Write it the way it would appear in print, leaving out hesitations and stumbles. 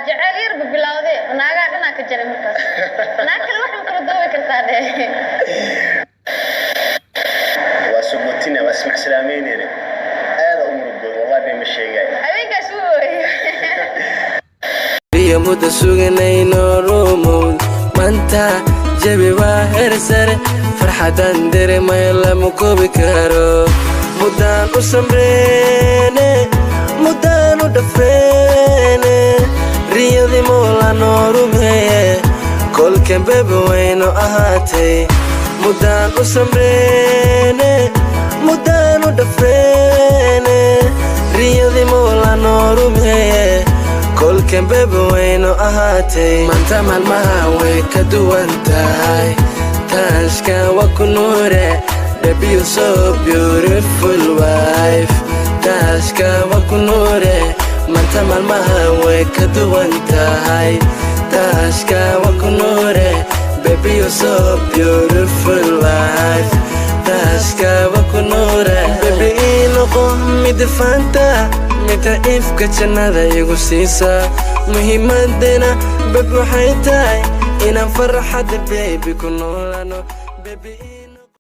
جعير ببلاودي ناقا دنا كجري markaas naakal waxaan kala doobi kartaa واسمتنا واسمع سلامين هذا أمر والله بمشيغاي habeenkaas wuu يا مدة سوغنينو رومود مانتا جبي باهرسر فرحة دندري ما يلا مكوبي كارو مدان وسمريني مدان ودفيني رياضي مولا نورمي كل كان بيبي وينو أهاتي مدان وسمريني مدان ودفيني رياضي مولا نورمي كل كان بيبي وينو أهاتي مانتا مالمها ويكدوانتاي تاشكا وكنوري Baby you're so beautiful wife Tashka wakunure Manta malmaha wekaduwantahay Tashka wakunure Baby you're so beautiful wife Tashka wakunure Baby inoko midifanta Mita ifka jannada igu siisa Muhiimadena baby waxay tahay inaan farxada baby ku noolano baby